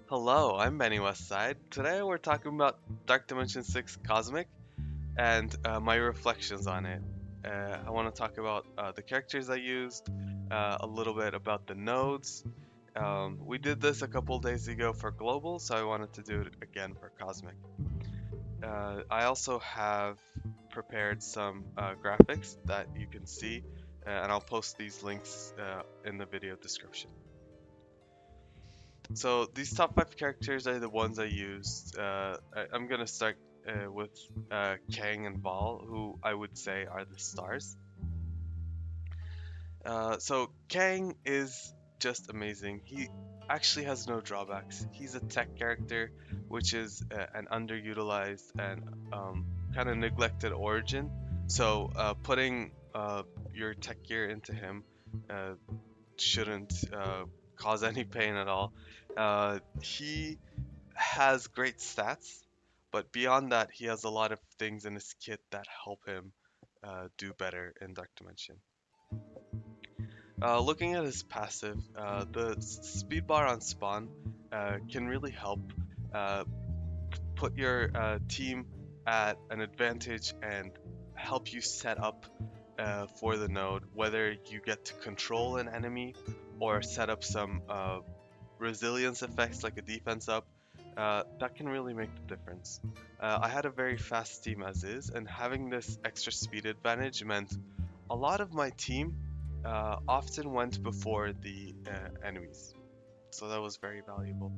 Hello, I'm Benny Westside. Today we're talking about Dark Dimension 6 Cosmic and my reflections on it. I want to talk about the characters I used, a little bit about the nodes. We did this a couple days ago for Global, so I wanted to do it again for Cosmic. I also have prepared some graphics that you can see, and I'll post these links in the video description. So these top five characters are the ones I used. I'm gonna start with Kang and Vahl, who I would say are the stars. So Kang is just amazing. He actually has no drawbacks. He's a tech character, which is an underutilized and kind of neglected origin. So putting your tech gear into him uh, shouldn't cause any pain at all. He has great stats, but beyond that, he has a lot of things in his kit that help him do better in Dark Dimension. Looking at his passive, the speed bar on spawn can really help uh, put your team at an advantage and help you set up for the node, whether you get to control an enemy or set up some resilience effects like a defense up, that can really make the difference. I had a very fast team as is, and having this extra speed advantage meant a lot of my team often went before the enemies, so that was very valuable.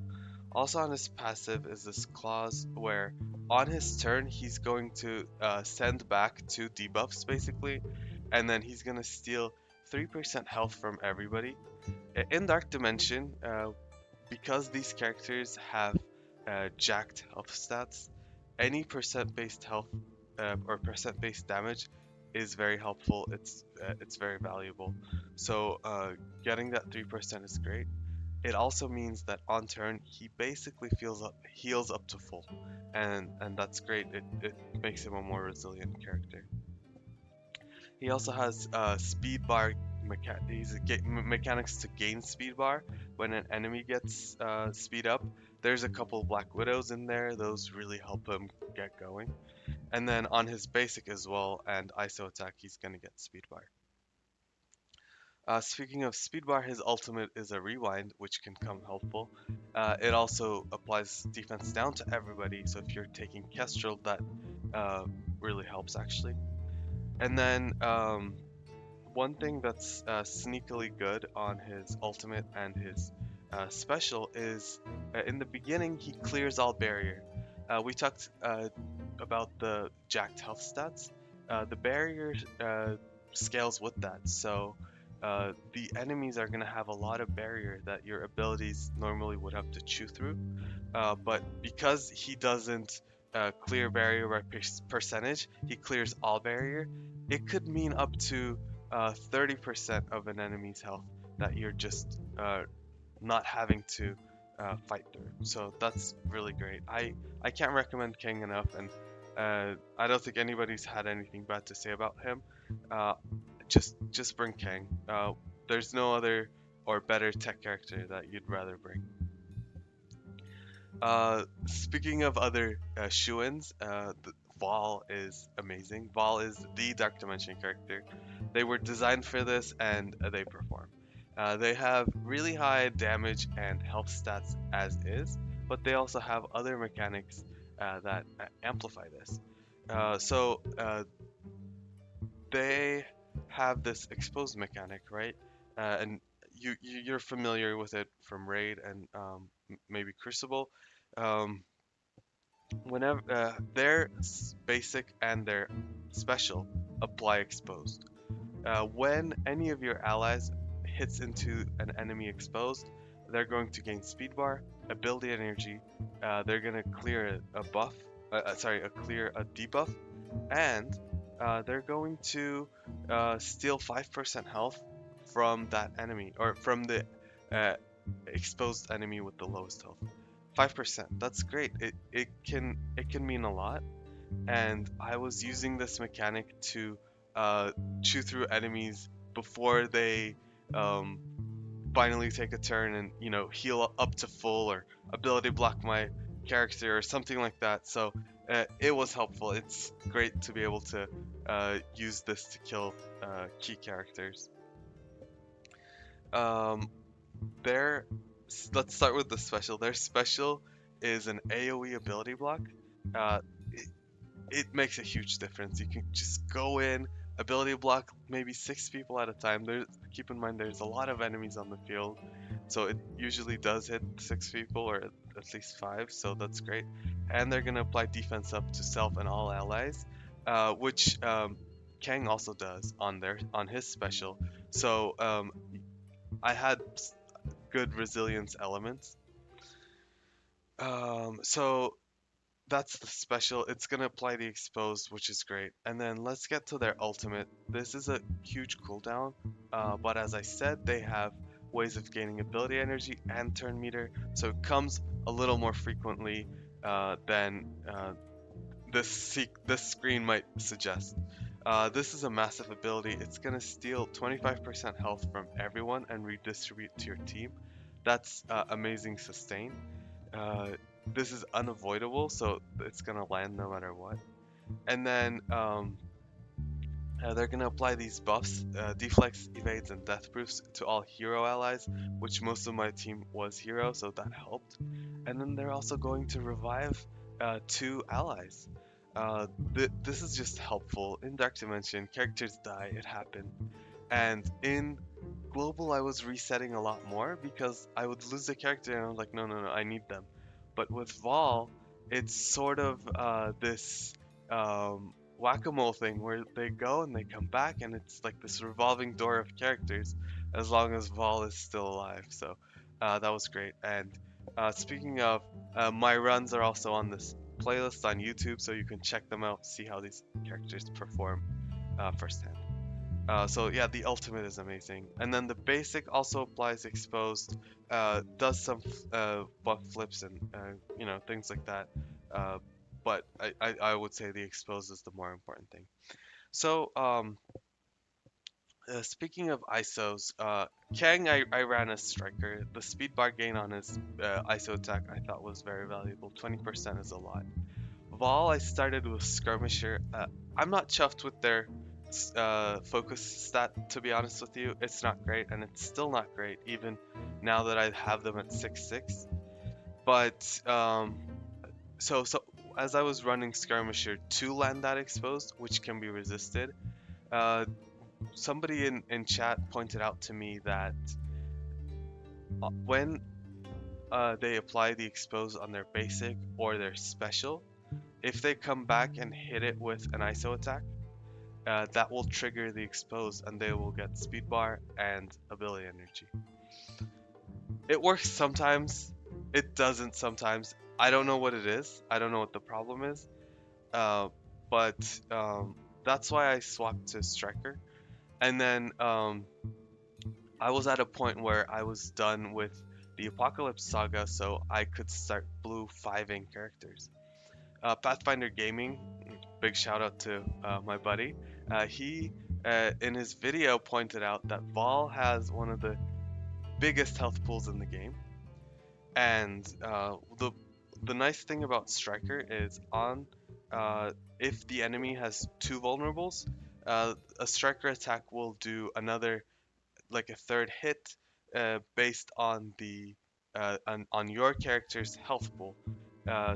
Also on his passive is this clause where on his turn he's going to send back two debuffs basically, and then he's gonna steal 3% health from everybody. In Dark Dimension, because these characters have jacked health stats, any percent based health or percent based damage is very helpful. It's very valuable. So getting that 3% is great. It also means that on turn he basically heals up to full, and that's great. It makes him a more resilient character. He also has speed bar mechanics to gain speed bar when an enemy gets speed up. There's a couple Black Widows in there; those really help him get going. And then on his basic as well and ISO attack, he's gonna get speed bar. Speaking of speed bar, his ultimate is a rewind, which can come helpful. It also applies defense down to everybody, so if you're taking Kestrel, that uh, really helps actually. And then one thing that's sneakily good on his ultimate and his special is in the beginning he clears all barrier. We talked about the jacked health stats. The barrier scales with that, so the enemies are going to have a lot of barrier that your abilities normally would have to chew through. But because he doesn't clear barrier by percentage, he clears all barrier. It could mean up to 30% of an enemy's health that you're just not having to fight through. So that's really great. I can't recommend King enough, and I don't think anybody's had anything bad to say about him. Uh, just bring King. There's no other or better tech character that you'd rather bring. Speaking of other shoe-ins, Vahl is amazing. Vahl is the Dark Dimension character. They were designed for this and they perform. They have really high damage and health stats as is, but they also have other mechanics that amplify this. So they have this exposed mechanic, right? And you're familiar with it from Raid and maybe Crucible. Um, Whenever their basic and their special apply exposed. When any of your allies hits into an enemy exposed, they're going to gain speed bar, ability energy. They're gonna clear a buff, clear a debuff, and they're going to steal 5% health from that enemy or from the uh, exposed enemy with the lowest health. 5%. That's great. It can mean a lot. And I was using this mechanic to chew through enemies before they um, finally take a turn and heal up to full, or ability block my character or something like that. So it was helpful. It's great to be able to use this to kill key characters. Um, their Let's start with the special. Their special is an AoE ability block. Uh, it makes a huge difference. You can just go in, ability block maybe 6 people at a time. Keep in mind there's a lot of enemies on the field, so it usually does hit 6 people, or at least 5. So that's great. And they're gonna apply defense up to self and all allies, which Kang also does on his special. So I had good resilience elements. So that's the special. It's gonna apply the exposed, which is great. And then let's get to their ultimate. This is a huge cooldown, but as I said, they have ways of gaining ability energy and turn meter, so it comes a little more frequently than this screen might suggest. This is a massive ability. It's gonna steal 25% health from everyone and redistribute to your team. That's amazing sustain. Uh, this is unavoidable, so it's gonna land no matter what. And then they're gonna apply these buffs, deflects, evades, and death proofs to all hero allies, which most of my team was hero, so that helped. And then they're also going to revive 2 allies. This is just helpful. In Dark Dimension, characters die, it happened. And in Global, I was resetting a lot more because I would lose the character and I was like, no, no, no, I need them. But with Vahl, it's sort of this whack-a-mole thing where they go and they come back, and it's like this revolving door of characters as long as Vahl is still alive. So that was great. And speaking of, my runs are also on this playlist on YouTube, so you can check them out, see how these characters perform firsthand. So yeah, the ultimate is amazing, and then the basic also applies exposed, does some buff flips and things like that. But I would say the exposed is the more important thing. So speaking of ISOs, Kang I ran as striker. The speed bar gain on his ISO attack I thought was very valuable. 20% is a lot. Vahl I started with skirmisher. I'm not chuffed with their focus stat, to be honest with you. It's not great, and it's still not great even now that I have them at 6/6. But so as I was running skirmisher to land that exposed, which can be resisted, somebody in chat pointed out to me that when they apply the expose on their basic or their special, if they come back and hit it with an ISO attack, that will trigger the expose and they will get speed bar and ability energy. It works sometimes, it doesn't sometimes. I don't know what it is. I don't know what the problem is. But that's why I swapped to striker. And then I was at a point where I was done with the Apocalypse Saga, so I could start blue 5-ing characters. Pathfinder Gaming, big shout out to my buddy. He in his video pointed out that Vahl has one of the biggest health pools in the game, and the nice thing about Striker is if the enemy has 2 vulnerables, a Striker attack will do another, like a third hit, based on the on your character's health pool.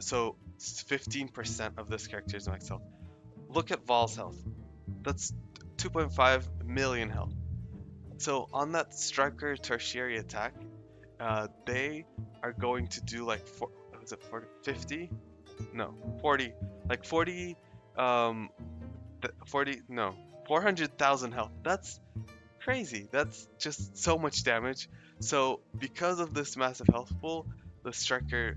So 15% of this character's max health. Look at Vahl's health. That's 2.5 million health. So on that Striker tertiary attack, they are going to do like 50? No, 40, like 40, 400,000 health. That's crazy. That's just so much damage. So because of this massive health pool, the Striker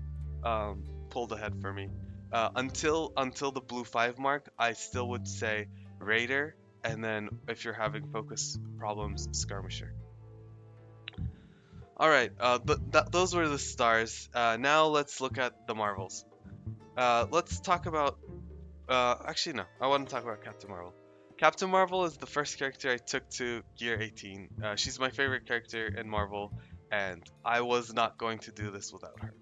pulled ahead for me. Until the blue 5 mark, I still would say Raider, and then if you're having focus problems, Skirmisher. Alright, those were the stars. Now let's look at the Marvels. Let's talk about... actually, no. I want to talk about Captain Marvel. Captain Marvel is the first character I took to Gear 18. She's my favorite character in Marvel, and I was not going to do this without her.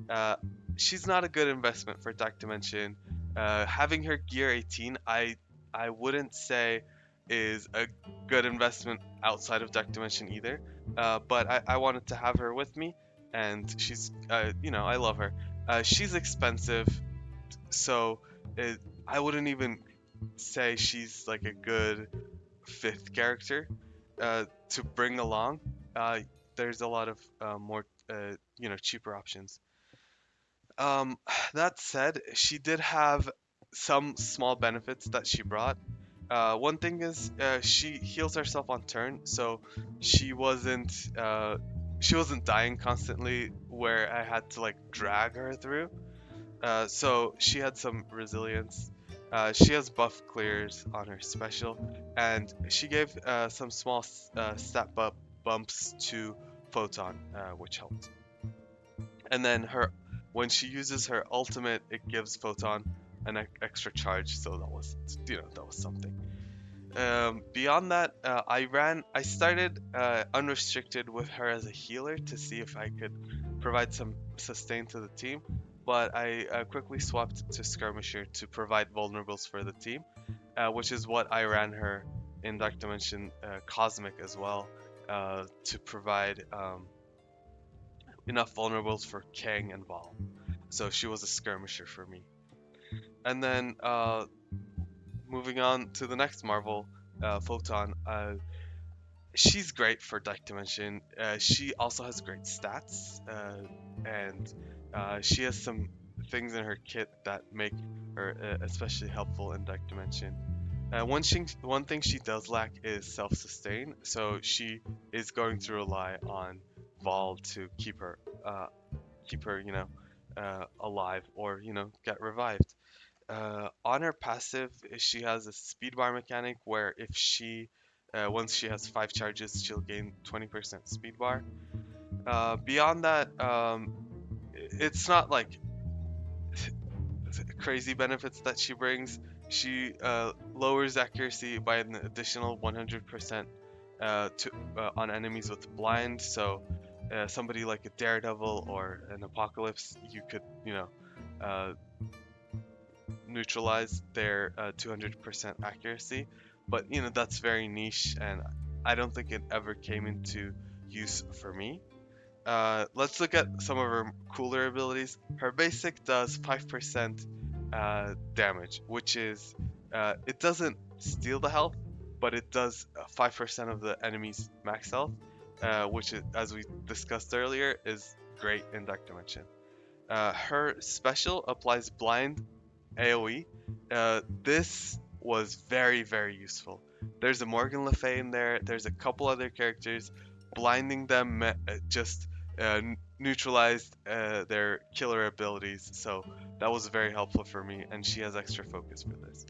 Uh, she's not a good investment for Dark Dimension. Having her gear 18, I wouldn't say is a good investment outside of Dark Dimension either. But I wanted to have her with me, and she's, I love her. She's expensive, so it, I wouldn't even say she's like a good fifth character to bring along. Uh, there's a lot of more, cheaper options. Um, that said, she did have some small benefits that she brought. One thing is she heals herself on turn, so she wasn't uh, she wasn't dying constantly where I had to like drag her through. So she had some resilience. She has buff clears on her special, and she gave some small stat bumps to Photon, which helped. And then when she uses her ultimate, it gives Photon an extra charge. So that was something. Beyond that, I started unrestricted with her as a healer to see if I could provide some sustain to the team, but I quickly swapped to Skirmisher to provide vulnerables for the team, which is what I ran her in Dark Dimension Cosmic as well, to provide enough vulnerables for Kang and Vahl. So she was a Skirmisher for me. And then moving on to the next Marvel, Photon. She's great for Dark Dimension. She also has great stats, and she has some things in her kit that make her especially helpful in Dark Dimension. One thing she does lack is self-sustain, so she is going to rely on Vahl to keep her, alive or get revived. On her passive, she has a speed bar mechanic where if once she has 5 charges, she'll gain 20% speed bar. Beyond that, it's not like crazy benefits that she brings. She lowers accuracy by an additional 100% on enemies with blind. So somebody like a Daredevil or an Apocalypse, you could, uh, neutralize their 200% accuracy, but that's very niche, and I don't think it ever came into use for me. Let's look at some of her cooler abilities. Her basic does 5% damage, which is it doesn't steal the health, but it does 5% of the enemy's max health, which is, as we discussed earlier, is great in Dark Dimension. Her special applies blind AoE. This was very, very useful. There's a Morgan Le Fay in there. There's a couple other characters. Blinding them just neutralized their killer abilities, so that was very helpful for me, and she has extra focus for this.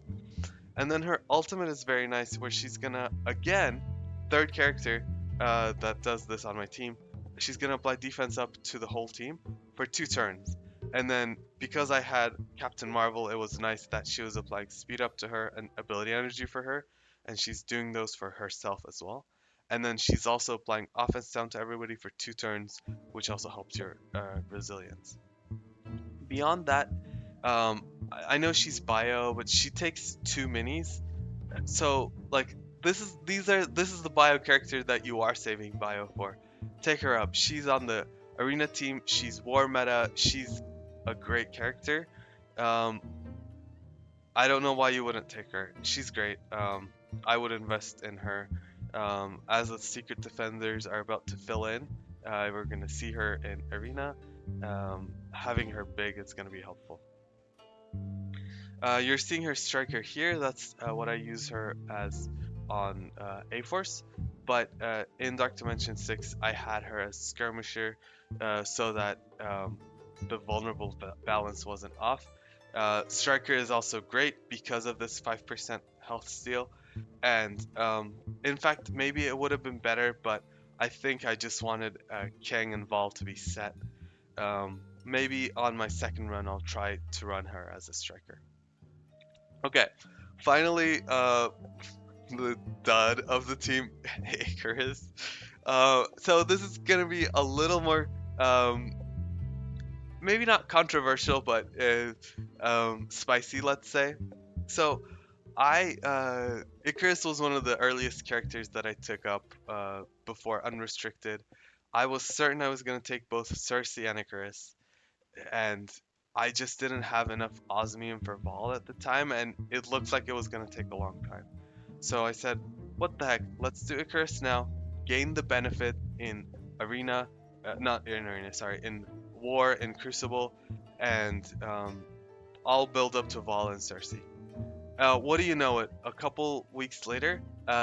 And then her ultimate is very nice, where she's gonna, again, third character that does this on my team, she's gonna apply defense up to the whole team for 2 turns. And then because I had Captain Marvel, it was nice that she was applying speed up to her and ability energy for her, and she's doing those for herself as well. And then she's also applying offense down to everybody for 2 turns, which also helps your resilience. Beyond that, I know she's bio, but she takes 2 minis. So like this is the bio character that you are saving bio for. Take her up. She's on the arena team. She's war meta. She's a great character. Um, I don't know why you wouldn't take her. She's great. I would invest in her. As the secret defenders are about to fill in, we're gonna see her in arena. Having her big is gonna be helpful. You're seeing her striker here. That's what I use her as on A-Force. But in Dark Dimension 6, I had her as skirmisher so that the vulnerable balance wasn't off. Striker is also great because of this 5% health steal. And in fact, maybe it would have been better, but I think I just wanted Kang and Vahl to be set. Maybe on my second run, I'll try to run her as a striker. Okay, finally, the dud of the team, Ikaris. So this is gonna be a little more, um, maybe not controversial, but spicy, let's say. So Icarus was one of the earliest characters that I took up before Unrestricted. I was certain I was gonna take both Cersei and Icarus, and I just didn't have enough osmium for Vahl at the time, and it looked like it was gonna take a long time. So I said, what the heck? Let's do Icarus now. Gain the benefit in arena, not in arena, sorry, in war, in Crucible, and I'll build up to Vahl and Cersei. What do you know? It a couple weeks later,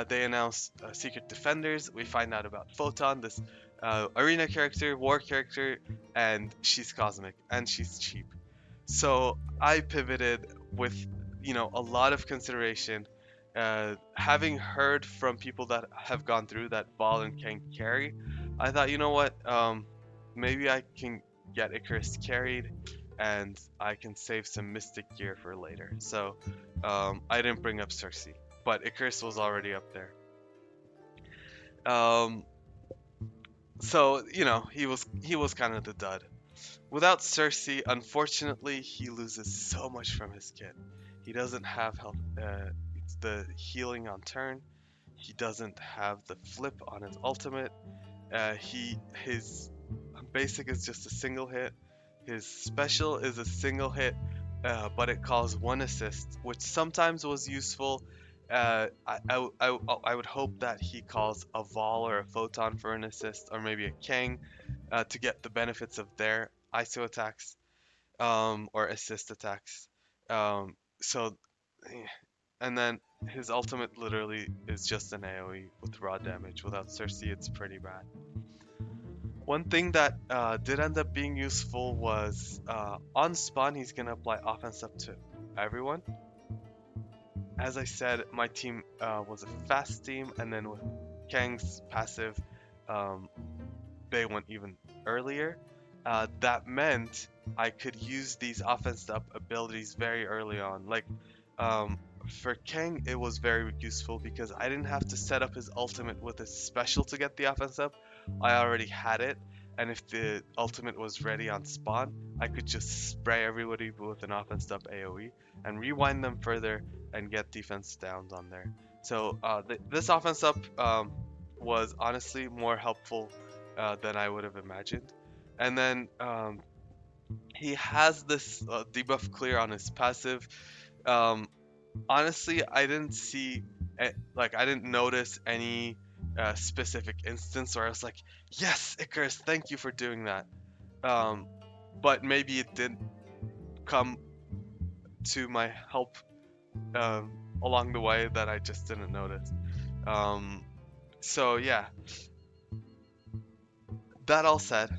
they announce Secret Defenders. We find out about Photon, this arena character, war character, and she's cosmic and she's cheap. So I pivoted with, a lot of consideration. Having heard from people that have gone through that Vahl and Kang carry, I thought, you know what? Maybe I can get Icarus carried, and I can save some Mystic gear for later. So I didn't bring up Cersei, but Icarus was already up there. Um, so he was kind of the dud. Without Cersei, unfortunately, he loses so much from his kit. He doesn't have health, the healing on turn. He doesn't have the flip on his ultimate. His basic is just a single hit. His special is a single hit, but it calls one assist, which sometimes was useful. I would hope that he calls a Vahl or a Photon for an assist, or maybe a Kang to get the benefits of their ISO attacks, or assist attacks. So, and then his ultimate literally is just an AoE with raw damage. Without Cersei, it's pretty bad. One thing that did end up being useful was on spawn, he's going to apply offense up to everyone. As I said, my team was a fast team, and then with Kang's passive, they went even earlier. That meant I could use these offense up abilities very early on. Like, for Kang, it was very useful because I didn't have to set up his ultimate with his special to get the offense up. I already had it, and if the ultimate was ready on spawn, I could just spray everybody with an offense up AoE and rewind them further and get defense downs on there. So this offense up was honestly more helpful than I would have imagined. And then he has this debuff clear on his passive. Honestly, I didn't see, I didn't notice any specific instance where I was like, yes, Icarus, thank you for doing that. But maybe it didn't come to my help along the way that I just didn't notice. So yeah, that all said,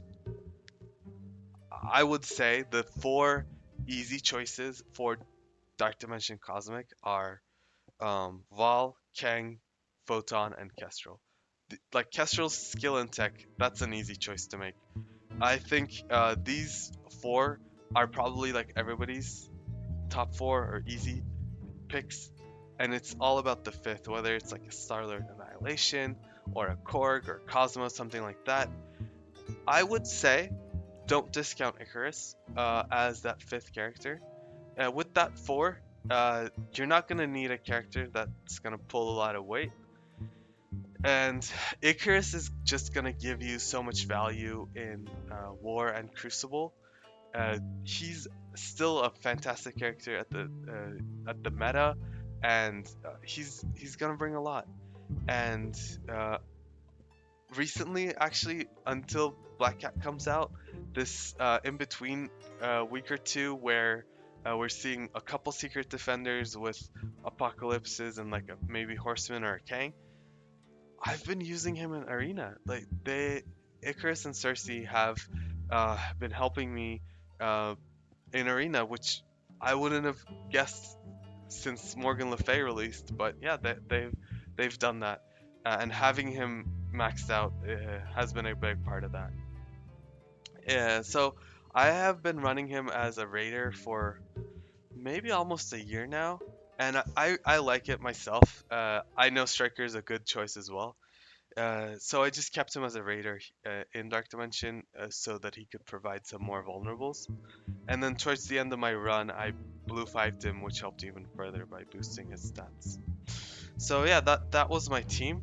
I would say the four easy choices for Dark Dimension Cosmic are Vahl, Kang, Photon, and Kestrel. Like Kestrel's skill and tech, that's an easy choice to make. I think these four are probably like everybody's top four or easy picks, and it's all about the fifth, whether it's like a Starlord Annihilation or a Korg or Cosmos, something like that. I would say don't discount Ikaris as that fifth character. With that four, you're not going to need a character that's going to pull a lot of weight. And Ikaris is just going to give you so much value in War and Crucible. He's still a fantastic character at the meta, and he's going to bring a lot. And recently, actually, until Black Cat comes out, this in between week or two where we're seeing a couple secret defenders with apocalypses and like maybe horseman or a Kang. I've been using him in arena. Like Ikaris and Cersei have been helping me in arena, which I wouldn't have guessed since Morgan Le Fay released. But yeah, they've done that, and having him maxed out has been a big part of that. Yeah, so I have been running him as a raider for maybe almost a year now, and I like it myself. I know Striker is a good choice as well. So I just kept him as a raider in Dark Dimension so that he could provide some more vulnerables. And then towards the end of my run, I blue 5'd him, which helped even further by boosting his stats. So yeah, that was my team.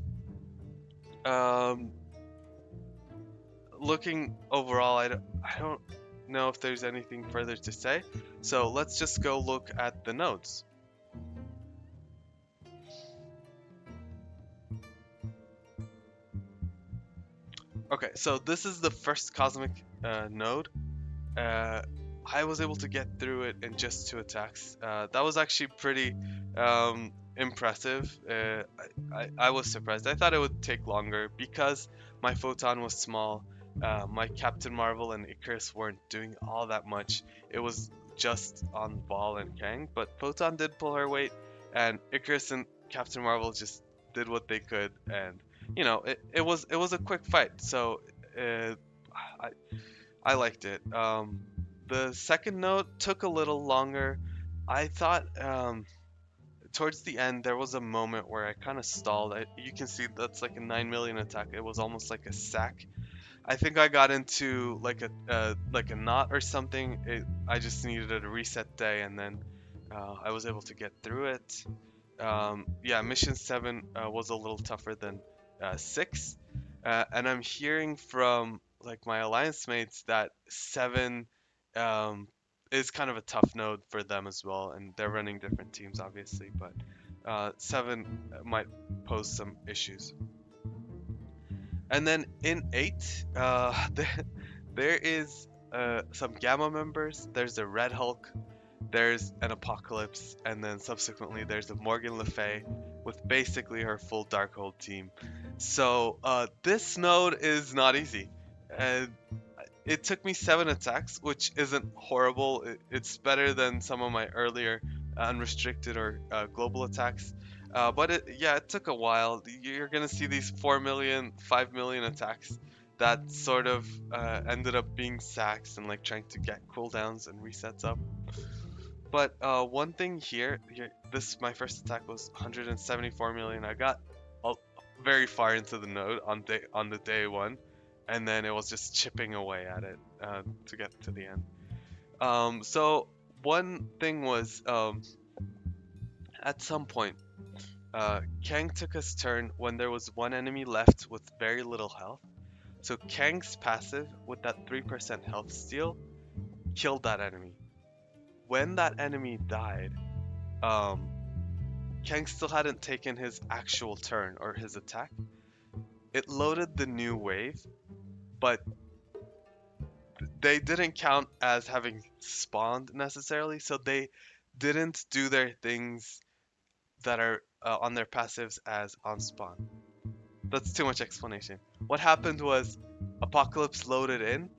Um, Looking overall, I don't know if there's anything further to say. So let's just go look at the nodes. Okay, so this is the first cosmic node. Uh, I was able to get through it in just 2 attacks. That was actually pretty impressive. I was surprised. I thought it would take longer because my Photon was small. My Captain Marvel and Ikaris weren't doing all that much. It was just on Vahl and Kang, but Photon did pull her weight, and Ikaris and Captain Marvel just did what they could, and it was a quick fight. So uh, I I liked it. The second note took a little longer. I thought towards the end there was a moment where I kind of stalled. You can see that's like a 9 million attack. It was almost like a sack. I think I got into like a knot or something. I just needed a reset day, and then I was able to get through it. Yeah, mission 7 was a little tougher than 6, and I'm hearing from like my alliance mates that 7 um, is kind of a tough node for them as well, and they're running different teams obviously, but 7 might pose some issues. And then in 8, there is some Gamma members. There's a Red Hulk, there's an Apocalypse, and then subsequently there's a Morgan Le Fay with basically her full Darkhold team. So this node is not easy. Uh, it took me 7 attacks, which isn't horrible. It's better than some of my earlier unrestricted or global attacks. But it took a while. You're gonna see these 4 million, 5 million attacks that sort of ended up being sacks and like trying to get cooldowns and resets up. But one thing here, this my first attack was 174 million. I got uh, very far into the node on the day one, and then it was just chipping away at it to get to the end. So one thing was at some point, Kang took his turn when there was one enemy left with very little health. So Kang's passive with that 3% health steal killed that enemy. When that enemy died, um, Kang still hadn't taken his actual turn or his attack. It loaded the new wave, but they didn't count as having spawned necessarily, so they didn't do their things that are on their passives as on spawn. That's too much explanation. What happened was Apocalypse loaded in,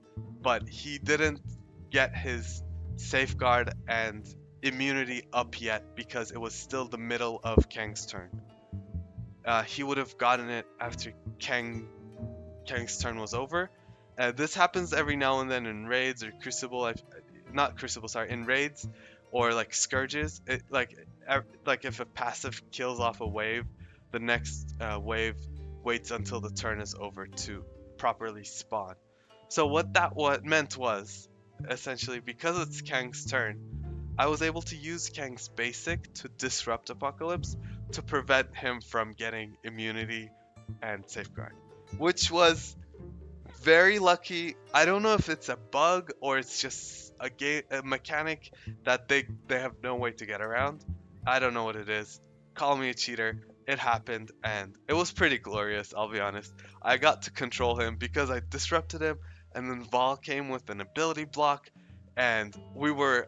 but he didn't get his safeguard and immunity up yet because it was still the middle of Kang's turn. He would have gotten it after Kang's turn was over. This happens every now and then in raids or Crucible. Not Crucible, sorry, in raids or like Scourges. Like if a passive kills off a wave, the next wave waits until the turn is over to properly spawn. So what meant was, essentially, because it's Kang's turn, I was able to use Kang's basic to disrupt Apocalypse to prevent him from getting immunity and safeguard, which was very lucky. I don't know if it's a bug or it's just a mechanic that they have no way to get around. I don't know what it is. Call me a cheater. It happened and it was pretty glorious, I'll be honest. I got to control him because I disrupted him, and then Vahl came with an ability block, and we were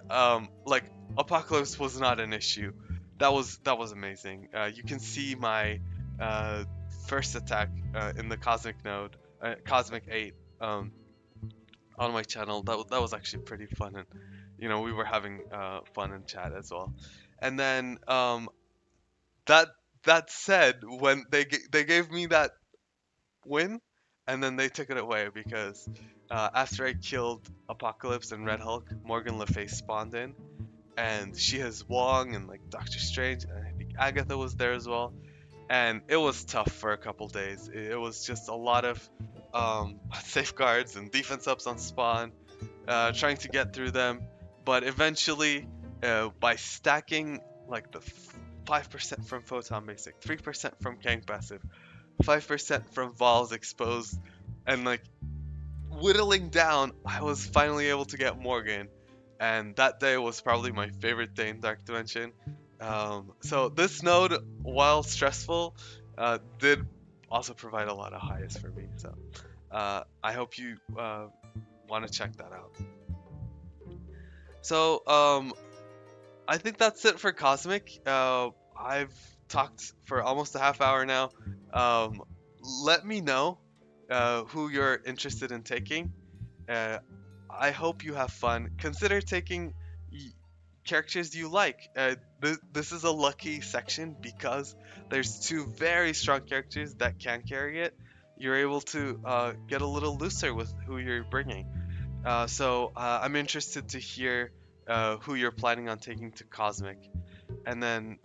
like Apocalypse was not an issue. That was amazing. You can see my uh, first attack in the Cosmic node, Cosmic 8, on my channel. That was actually pretty fun, and we were having fun in chat as well. And then that that said, when they gave me that win, and then they took it away because after I killed Apocalypse and Red Hulk, Morgan Le Fay spawned in, and she has Wong and like Doctor Strange, and I think Agatha was there as well. and it was tough for a couple days. It was just a lot of safeguards and defense ups on spawn, trying to get through them. But eventually, by stacking like the 5% from Photon Basic, 3% from Kang Passive, 5% from Vahl's Exposed, and like whittling down, I was finally able to get Morgan. And that day was probably my favorite day in Dark Dimension. So this node, while stressful, did also provide a lot of highs for me. So I hope you want to check that out. So I think that's it for Cosmic. I've talked for almost a half hour now. Um, Let me know who you're interested in taking. Uh, I hope you have fun. Consider taking y- characters you like. This is a lucky section because there's two very strong characters that can carry it. You're able to get a little looser with who you're bringing. So I'm interested to hear who you're planning on taking to Cosmic. And then,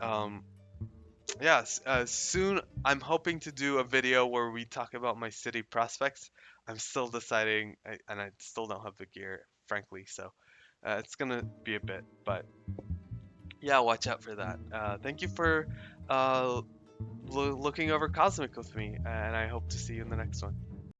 yeah, soon I'm hoping to do a video where we talk about my city prospects. I'm still deciding, and I still don't have the gear, frankly, so it's gonna be a bit. But yeah, watch out for that. Thank you for looking over Cosmic with me, and I hope to see you in the next one.